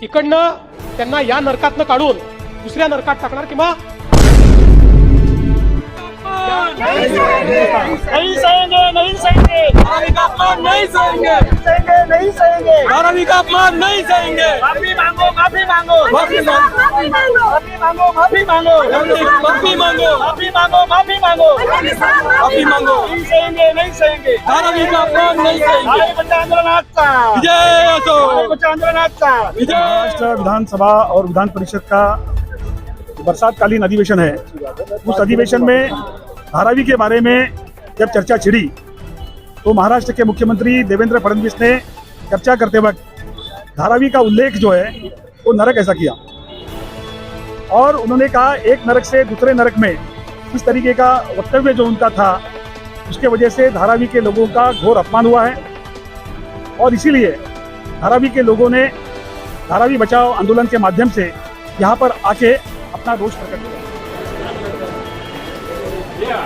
इकडनं त्यांना या नरकातनं काढून दुसऱ्या नरकात टाकणार किंवा नहीं सहेंगे, नहीं सहेंगे, धारावी का अपमान नहीं सहेंगे, नहीं सहेंगे, धारावी का अपमान नहीं सहेंगे। माफी मांगो, माफी मांगो, माफी मांगो, माफी मांगो, माफी मांगो, माफी मांगो, माफी मांगो, माफी मांगो, माफी मांगो, नहीं सहेंगे, नहीं सहेंगे, धारावी का अपमान नहीं सहेंगे। धारावी बचाव आंदोलनाचा विजय असो, धारावी बचाव आंदोलनाचा विजय। महाराष्ट्र विधानसभा और विधान परिषद का बरसातकालीन अधिवेशन है। उस अधिवेशन में धारावी के बारे में जब चर्चा छिड़ी तो महाराष्ट्र के मुख्यमंत्री देवेंद्र फडणवीस ने चर्चा करते वक्त धारावी का उल्लेख जो है वो नरक ऐसा किया और उन्होंने कहा एक नरक से दूसरे नरक में इस तरीके का वक्तव्य जो उनका था उसके वजह से धारावी के लोगों का घोर अपमान हुआ है और इसीलिए धारावी के लोगों ने धारावी बचाओ आंदोलन के माध्यम से यहाँ पर आके अपना रोष प्रकट किया।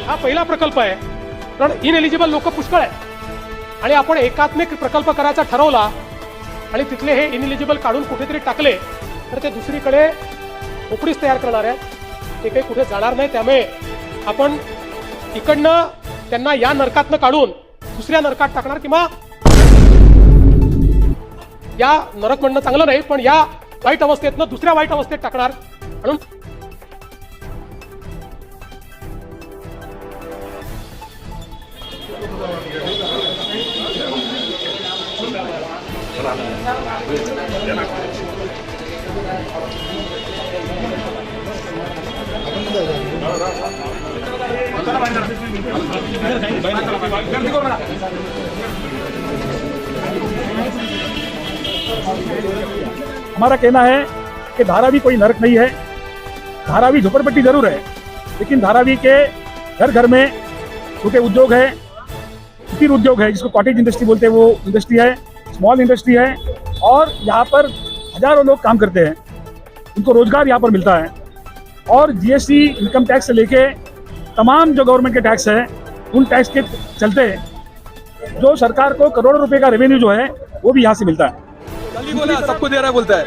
हा पहिला प्रकल्प आहे कारण इनएलिजिबल लोक पुष्कळ आहे आणि आपण एकात्मिक प्रकल्प करायचा ठरवला आणि तिथले हे इनएलिजिबल काढून कुठेतरी टाकले तर ते दुसरीकडे खोपडीच तयार करणार आहेत ते काही कुठे जाणार नाही। त्यामुळे आपण इकडनं त्यांना या नरकातनं काढून दुसऱ्या नरकात टाकणार किंवा या नरक म्हणणं चांगलं नाही पण या वाईट अवस्थेतनं दुसऱ्या वाईट अवस्थेत टाकणार म्हणून हमारा कहना है कि धारावी कोई नरक नहीं है। धारावी झोपड़पट्टी जरूर है लेकिन धारावी के घर घर में छोटे उद्योग है, कुटीर उद्योग है जिसको कॉटेज इंडस्ट्री बोलते हैं, वो इंडस्ट्री है, स्मॉल इंडस्ट्री है और यहाँ पर हजारों लोग काम करते हैं, उनको रोजगार यहाँ पर मिलता है और जीएसटी इनकम टैक्स से लेके तमाम जो गवर्नमेंट के टैक्स है उन टैक्स के चलते जो सरकार को करोड़ों रुपए का रेवेन्यू जो है वो भी यहाँ से मिलता है। कल बोला सबको दे रहा है बोलता है।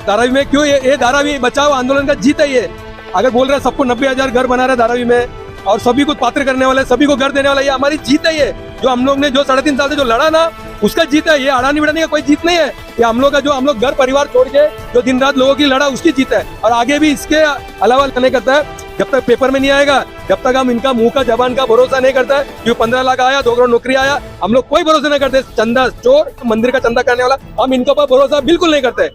धारावी में क्यों ये धारावी बचाओ आंदोलन का जीत है ये। अगर बोल रहे हैं सबको 90,000 घर बना रहे धारावी में और सभी को पात्र करने वाले, सभी को घर देने वाला, ये हमारी जीत है। ये जो हम लोग ने जो 3.5 साल से जो लड़ा ना उसका जीत है। ये अड़ानी बिड़ानी का कोई जीत नहीं है। ये हम लोग का जो हम लोग घर परिवार छोड़ के जो दिन रात लोगों की लड़ा उसकी जीत है और आगे भी इसके अलावा नहीं करता है। जब तक पेपर में नहीं आएगा जब तक हम इनका मुंह का जबान का भरोसा नहीं करता है। क्यों 15 लाख आया, 2 करोड़ नौकरी आया, हम लोग कोई भरोसा नहीं करते। चंदा चोर, मंदिर का चंदा करने वाला, हम इनके ऊपर भरोसा बिल्कुल नहीं करते।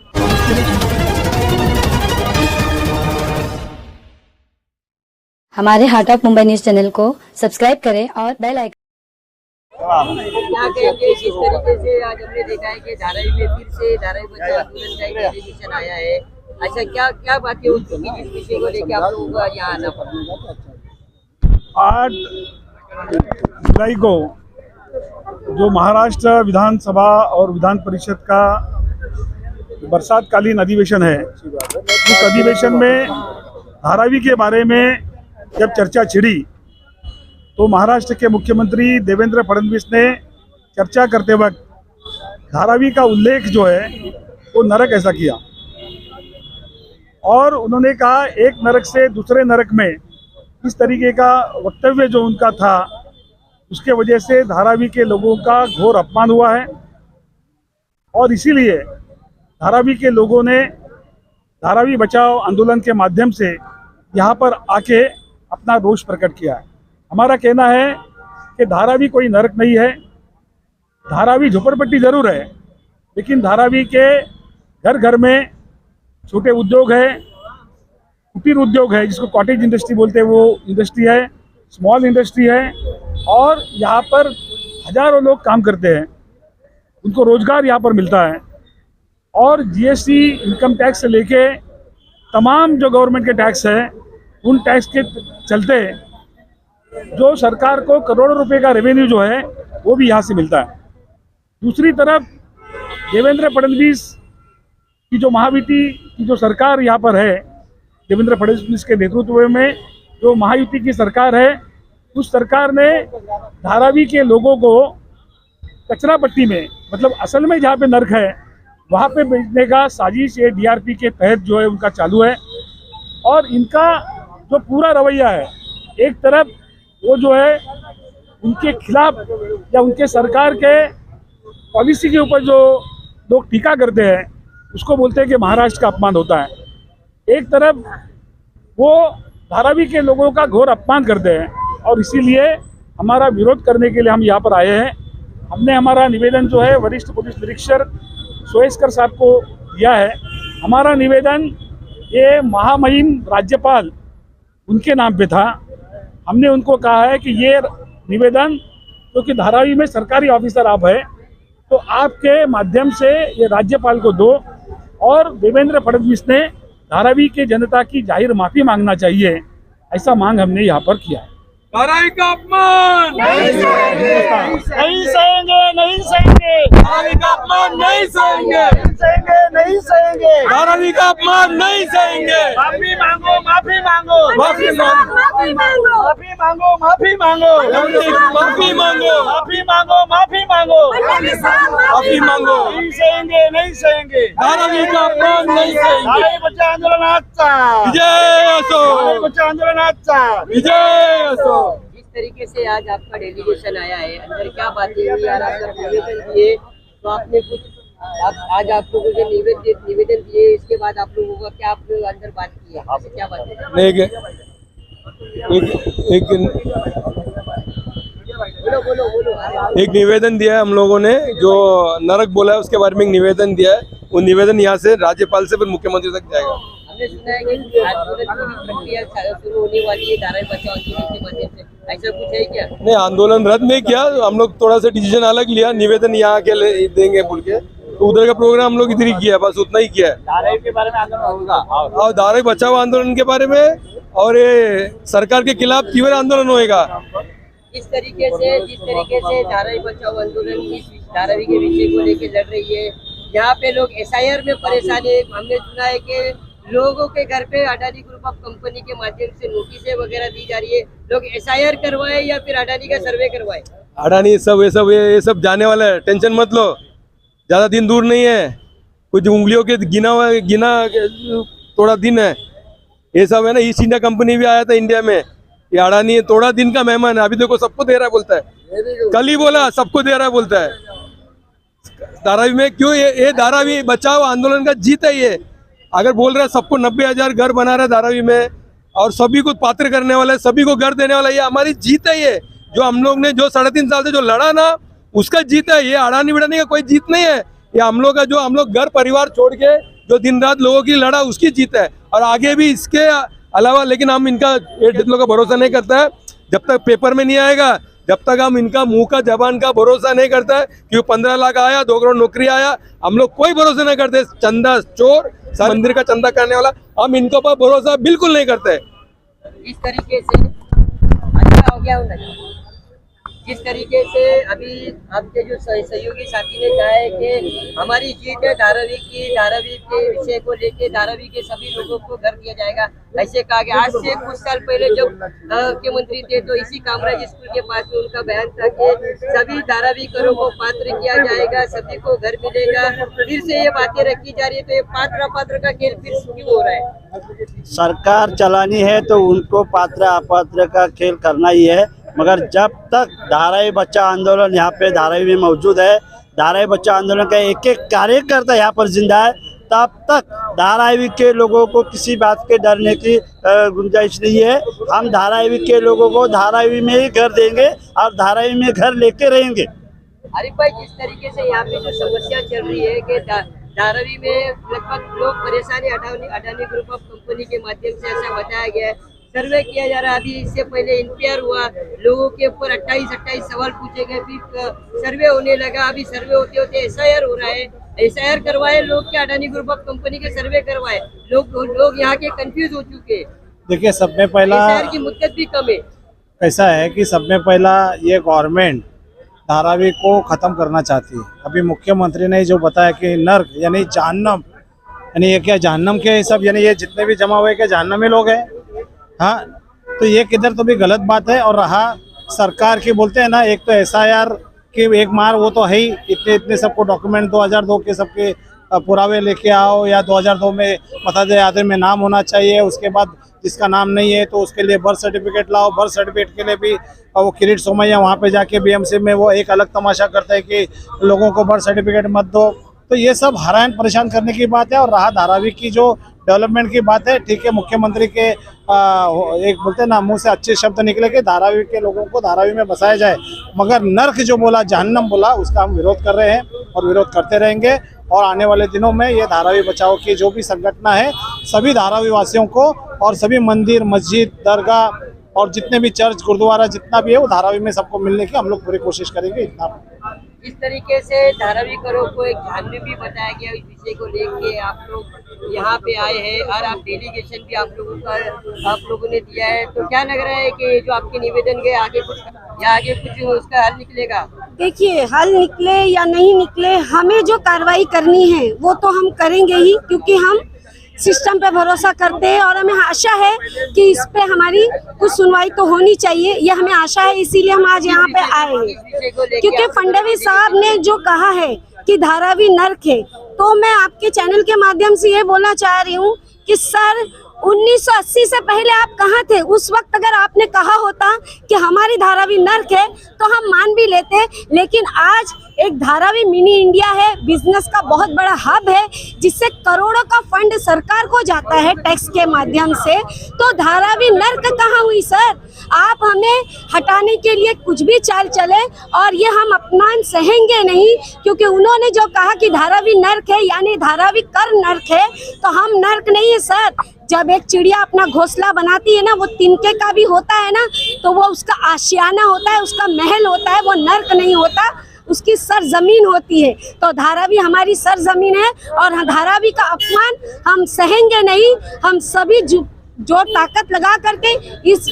हमारे heart of Mumbai news channel को सब्सक्राइब करें और बेल आइकन। क्या कहेंगे जिस तरीके से आज हमने देखा है कि धारावी में फिर से धारावी बचाओ आंदोलन का एक एलिगेशन आया है, अच्छा क्या क्या बातें हो चुकी जिस विषय को लेकर आप लोगों को यहाँ आना पड़ा? 8 जुलाई को जो महाराष्ट्र विधानसभा और विधान परिषद का बरसातकालीन अधिवेशन है उस अधिवेशन में धारावी के बारे में जब चर्चा छिड़ी तो महाराष्ट्र के मुख्यमंत्री देवेंद्र फडणवीस ने चर्चा करते वक्त धारावी का उल्लेख जो है वो नरक ऐसा किया और उन्होंने कहा एक नरक से दूसरे नरक में इस तरीके का वक्तव्य जो उनका था उसके वजह से धारावी के लोगों का घोर अपमान हुआ है और इसीलिए धारावी के लोगों ने धारावी बचाओ आंदोलन के माध्यम से यहाँ पर आके अपना रोष प्रकट किया है। हमारा कहना है कि धारावी कोई नरक नहीं है। धारावी झोपड़पट्टी जरूर है लेकिन धारावी के घर घर में छोटे उद्योग है, कुटीर उद्योग है जिसको कॉटेज इंडस्ट्री बोलते हैं, वो इंडस्ट्री है, स्मॉल इंडस्ट्री है और यहाँ पर हजारों लोग काम करते हैं, उनको रोजगार यहाँ पर मिलता है। और जीएसटी, इनकम टैक्स से लेके तमाम जो गवर्नमेंट के टैक्स हैं, उन टैक्स के चलते जो सरकार को करोड़ों रुपए का रेवेन्यू जो है वो भी यहाँ से मिलता है। दूसरी तरफ देवेंद्र फडणवीस की जो महायुति की जो सरकार यहाँ पर है, देवेंद्र फडणवीस के नेतृत्व में जो महायुति की सरकार है, उस सरकार ने धारावी के लोगों को कचरा पट्टी में, मतलब असल में जहाँ पे नर्क है वहाँ पे भेजने का साजिश ये डीआरपी के तहत जो है उनका चालू है। और इनका जो पूरा रवैया है, एक तरफ वो जो है उनके खिलाफ या उनके सरकार के पॉलिसी के ऊपर जो लोग टीका करते हैं उसको बोलते हैं कि महाराष्ट्र का अपमान होता है। एक तरफ वो धारावी के लोगों का घोर अपमान करते हैं और इसीलिए हमारा विरोध करने के लिए हम यहाँ पर आए हैं। हमने हमारा निवेदन जो है वरिष्ठ पुलिस निरीक्षक सोएस्कर साहब को दिया है। हमारा निवेदन ये महामहिम राज्यपाल उनके नाम पे था। हमने उनको कहा है कि ये निवेदन, क्योंकि धारावी में सरकारी ऑफिसर आप है, तो आपके माध्यम से ये राज्यपाल को दो और देवेंद्र फडणवीस ने धारावी के जनता की जाहिर माफी मांगना चाहिए, ऐसा मांग हमने यहाँ पर किया है। धारावी का अपमान नहीं सहेंगे, नहीं सहेंगे, नहीं सहेंगे, धारावी का अपमान नहीं सहेंगे, नहीं सहेंगे। धारावी का अपमान नहीं सहेंगे। माफी मांगो, माफी मांगो, माफी मांगो, माफी मांगो, माफी मांगो, माफी मांगो, माफी मांगो, माफी मांगो, माफी मांगो, माफी मांगो। नहीं सहेंगे, नहीं सहेंगे। धारावी का अपमान नहीं सहेंगे। धारावी बच्चा आंदोलनाचा विजय असो, धारावी बच्चा आंदोलनाचा विजय असो। जिस तरीके से आज आपका डेलीगेशन आया है, अंदर क्या बातें हुई यार, आपका निवेदन दिए तो आपने कुछ आज आपको कुछ निवेदन दिए, इसके बाद आप लोगों का क्या आप अंदर बात की है, ऐसे क्या बात है? बोलो बोलो बोलो। एक निवेदन दिया है हम लोगों ने, जो नरक बोला है उसके बारे में एक निवेदन दिया है। वो निवेदन यहाँ से राज्यपाल से फिर मुख्यमंत्री तक जाएगा। हमने सुना है कि आंदोलन की प्रक्रिया शुरू होने वाली है धारावी बचाओ आंदोलन के माध्यम से, ऐसा कुछ है क्या? नहीं, आंदोलन रद्द नहीं किया, हम लोग थोड़ा सा डिसीजन अलग लिया, निवेदन यहाँ के देंगे बोल के, तो उधर का प्रोग्राम हम लोग इधर ही किया, बस उतना ही किया है। धारावी के बारे में आंदोलन होगा और धारावी बचाओ आंदोलन के बारे में और ये सरकार के खिलाफ तीव्र आंदोलन होएगा। जिस तरीके से धारावी बचाओ आंदोलन की धारावी के विषय को लेकर लड़ रही है, यहाँ पे लोग एसआईआर में परेशान है। हमने सुना है कि लोगों के घर पे अडानी ग्रुप ऑफ कंपनी के माध्यम से नोटिसें वगैरह दी जा रही है। लोग एसआईआर करवाए या फिर अडानी का सर्वे करवाए? अडानी ये सब जाने वाला है, टेंशन मत लो, ज्यादा दिन दूर नहीं है, कुछ उंगलियों के गिना थोड़ा दिन है। ये सब है ना, ईस्ट इंडिया कंपनी भी आया था इंडिया में, ये अडानी थोड़ा दिन का मेहमान है। अभी देखो सबको दे रहा है बोलता है, कल ही बोला सबको दे रहा है बोलता है। धारावी में क्यों ये धारावी बचाओ आंदोलन का जीत है ये। अगर बोल रहा है सबको 90,000 घर बना रहा है धारावी में और सभी को पात्र करने वाला है, सभी को घर देने वाला है, ये हमारी जीत है। ये जो हम लोग ने जो 3.5 साल से जो लड़ा ना, उसका जीत है ये। अडानी बिडानी का कोई जीत नहीं है ये। हम लोग का जो हम लोग घर परिवार छोड़ के जो दिन रात लोगों की लड़ा, उसकी जीत है। और आगे भी इसके अलावा, लेकिन हम इनका ये लोगों का भरोसा नहीं करता है। जब तक पेपर में नहीं आएगा, जब तक हम इनका मुंह का जबान का भरोसा नहीं करता है कि 15 लाख आया, 2 करोड़ नौकरी आया, हम लोग कोई भरोसा नहीं करते। चंदा चोर, मंदिर का चंदा करने वाला, हम इनके ऊपर भरोसा बिल्कुल नहीं करते। इस तरीके से अच्छा हो गया होना, जिस तरीके से अभी आपके जो सहयोगी साथी ने कहा है कि हमारी जीत है धारावी की, धारावी के विषय को लेके धारावी के सभी लोगों को घर दिया जाएगा, ऐसे कहा गया। आज से कुछ साल पहले जब मुख्यमंत्री थे तो इसी कामराज स्कूल के पास में उनका बयान था कि सभी धारावी करों को पात्र किया जाएगा, सभी को घर मिलेगा। फिर से ये बातें रखी जा रही है, तो ये पात्र का खेल फिर क्यों हो रहा है? सरकार चलानी है तो उनको पात्र अपात्र का खेल करना ही है, मगर जब तक धारावी बच्चा आंदोलन यहाँ पे धारावी में मौजूद है, धारावी बच्चा आंदोलन का एक एक कार्यकर्ता यहाँ पर जिंदा है, तब तक धारावी के लोगों को किसी बात के डरने की गुंजाइश नहीं है। हम धारावी के लोगों को धारावी में ही घर देंगे और धारावी में घर लेके रहेंगे। अरे भाई, जिस तरीके से यहाँ पे जो समस्या चल रही है कि धारावी में लगभग लोग परेशान है, अडानी ग्रुप ऑफ कंपनी के माध्यम से ऐसा बताया गया है। सर्वे किया जा रहा है। अभी इससे पहले एनपीआर हुआ, लोगों के ऊपर 28 सवाल पूछे गए, फिर सर्वे होने लगा। अभी सर्वे होते होते एसआईआर हो रहा है। एसआईआर करवाए लोग के, अडानी ग्रुप ऑफ कंपनी के सर्वे करवाए, लोग यहाँ के कंफ्यूज हो चुके हैं। देखिए, सब में पहला एसआईआर की मुद्दत भी कम है। ऐसा है कि सब में पहला ये गवर्नमेंट धारावी को ख़त्म करना चाहती है। अभी मुख्यमंत्री ने जो बताया कि नर्क यानी जहन्नम, यानी ये क्या जहन्नम के सब, यानी ये जितने भी जमा हुए क्या जहन्नमी लोग हैं। हाँ, तो ये किधर तो भी गलत बात है। और रहा सरकार की, बोलते हैं ना, एक तो एसआईआर की एक मार, वो तो है ही, इतने इतने सबको डॉक्यूमेंट 2002 के सबके पुरावे लेके आओ, या 2002 में मतदाता यादी में नाम होना चाहिए। उसके बाद जिसका नाम नहीं है तो उसके लिए बर्थ सर्टिफिकेट लाओ। बर्थ सर्टिफिकेट के लिए भी वो किरीट सोमैया वहाँ पे जाके बीएमसी में वो एक अलग तमाशा करता है कि लोगों को बर्थ सर्टिफिकेट मत दो। तो ये सब हैरान परेशान करने की बात है। और रहा धारावी की जो डेवलपमेंट की बात है, ठीक है, मुख्यमंत्री के एक बोलते हैं ना, मुंह से अच्छे शब्द निकले कि धारावी के लोगों को धारावी में बसाया जाए, मगर नर्क जो बोला, जहन्नम बोला, उसका हम विरोध कर रहे हैं और विरोध करते रहेंगे। और आने वाले दिनों में ये धारावी बचाओ की जो भी संगठन है, सभी धारावी वासियों को और सभी मंदिर, मस्जिद, दरगाह और जितने भी चर्च, गुरुद्वारा जितना भी है, वो धारावी में सबको मिलने की हम लोग पूरी कोशिश करेंगे। इतना इस तरीके से धारावी करो को एक जानने भी बताया गया, इस विषय को लेके आप लोग यहाँ पे आए हैं और आप डेलीगेशन भी आप लोगों ने दिया है। तो क्या लग रहा है कि जो आपके निवेदन गए आगे कुछ उसका हल निकलेगा? देखिए, हल निकले या नहीं निकले, हमें जो कार्रवाई करनी है वो तो हम करेंगे ही, क्योंकि हम सिस्टम पे भरोसा करते हैं और हमें आशा है कि इस पे हमारी कुछ सुनवाई तो होनी चाहिए, ये हमें आशा है। इसीलिए हम आज यहाँ पे आए हैं, क्योंकि फडणवीस साहब ने जो कहा है कि धारावी नर्क है, तो मैं आपके चैनल के माध्यम से ये बोलना चाह रही हूँ कि सर, 1980 से पहले आप कहाँ थे? उस वक्त अगर आपने कहा होता कि हमारी धारावी नर्क है तो हम मान भी लेते, लेकिन आज एक धारावी मिनी इंडिया है, बिजनेस का बहुत बड़ा हब है, जिससे करोड़ों का फंड सरकार को जाता है टैक्स के माध्यम से। तो धारावी नर्क कहाँ हुई सर? आप हमें हटाने के लिए कुछ भी चाल चले और ये हम अपमान सहेंगे नहीं, क्योंकि उन्होंने जो कहा कि धारावी नर्क है यानी धारावी कर नर्क है, तो हम नर्क नहीं है सर। जब एक चिड़िया अपना घोंसला बनाती है ना, वो तिनके का भी होता है ना, तो वो उसका आशियाना होता है, उसका महल होता है, वो नर्क नहीं होता, उसकी सरजमीन होती है। तो धारावी हमारी सरजमीन है और धारावी का अपमान हम सहेंगे नहीं। हम सभी जो ताकत लगा करके इस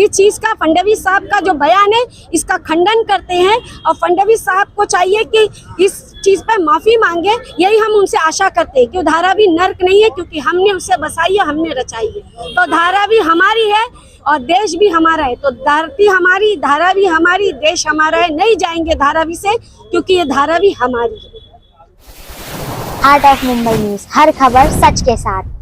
चीज का, फडणवीस साहब का जो बयान है, इसका खंडन करते हैं। और फडणवीस साहब को चाहिए कि इस चीज पर माफी मांगे, यही हम उनसे आशा करते हैं। कि धारावी नर्क नहीं है, क्योंकि हमने उसे बसाई है, हमने रचाई है। तो धारावी हमारी है और देश भी हमारा है। तो धरती हमारी, धारावी हमारी, देश हमारा है। नहीं जाएंगे धारावी से, क्योंकि ये धारावी हमारी है। हार्ट ऑफ मुंबई न्यूज, हर खबर सच के साथ।